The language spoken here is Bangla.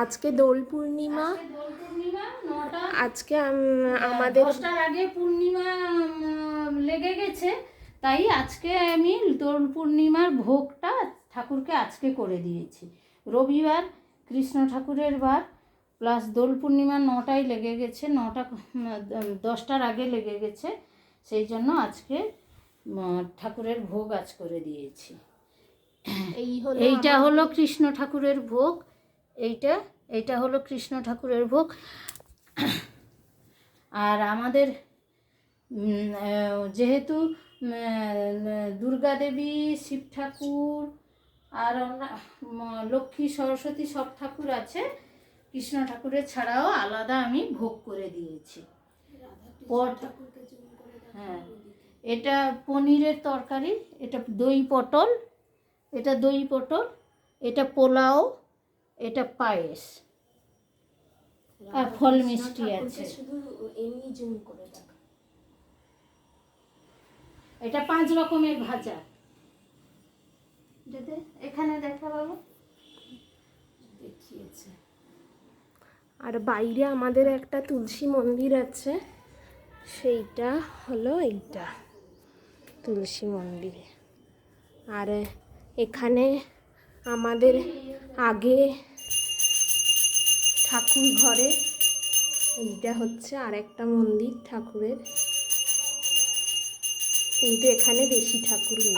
আজকে দোল পূর্ণিমা। আজকে আমাদের 10টার আগে পূর্ণিমা লেগে গেছে, তাই আজকে আমি দোল পূর্ণিমার ভোগটা ঠাকুরকে আজকে করে দিয়েছি। রবিবার কৃষ্ণ ঠাকুরের বার প্লাস দোল পূর্ণিমা 9টায় লেগে গেছে, 10টার আগে লেগে গেছে, সেই জন্য আজকে ঠাকুরের ভোগ আজ করে দিয়েছি। এইটা হলো কৃষ্ণ ঠাকুরের ভোগ, এইটা হলো কৃষ্ণ ঠাকুরের ভোগ। আর আমাদের যেহেতু দুর্গা দেবী, শিব ঠাকুর আর লক্ষ্মী, সরস্বতী সব ঠাকুর আছে, কৃষ্ণ ঠাকুরের ছাড়াও আলাদা আমি ভোগ করে দিয়েছি। হ্যাঁ, এটা পনিরের তরকারি, এটা দই পটল, এটা পোলাও, এটা পায়েস আর ফল মিষ্টি আছে। শুধু এমনি জুম করে দেখ। এটা 5 রকমের ভাজা। এখানে দেখা বাবু দেখিয়েছে। আর বাইরে আমাদের একটা তুলসী মন্দির আছে, সেইটা হলো এইটা তুলসী মন্দির। আর এখানে আমাদের আগে ঠাকুর ঘরে, এইটা হচ্ছে আর একটা মন্দির ঠাকুরের, কিন্তু এখানে বেশি ঠাকুর নেই।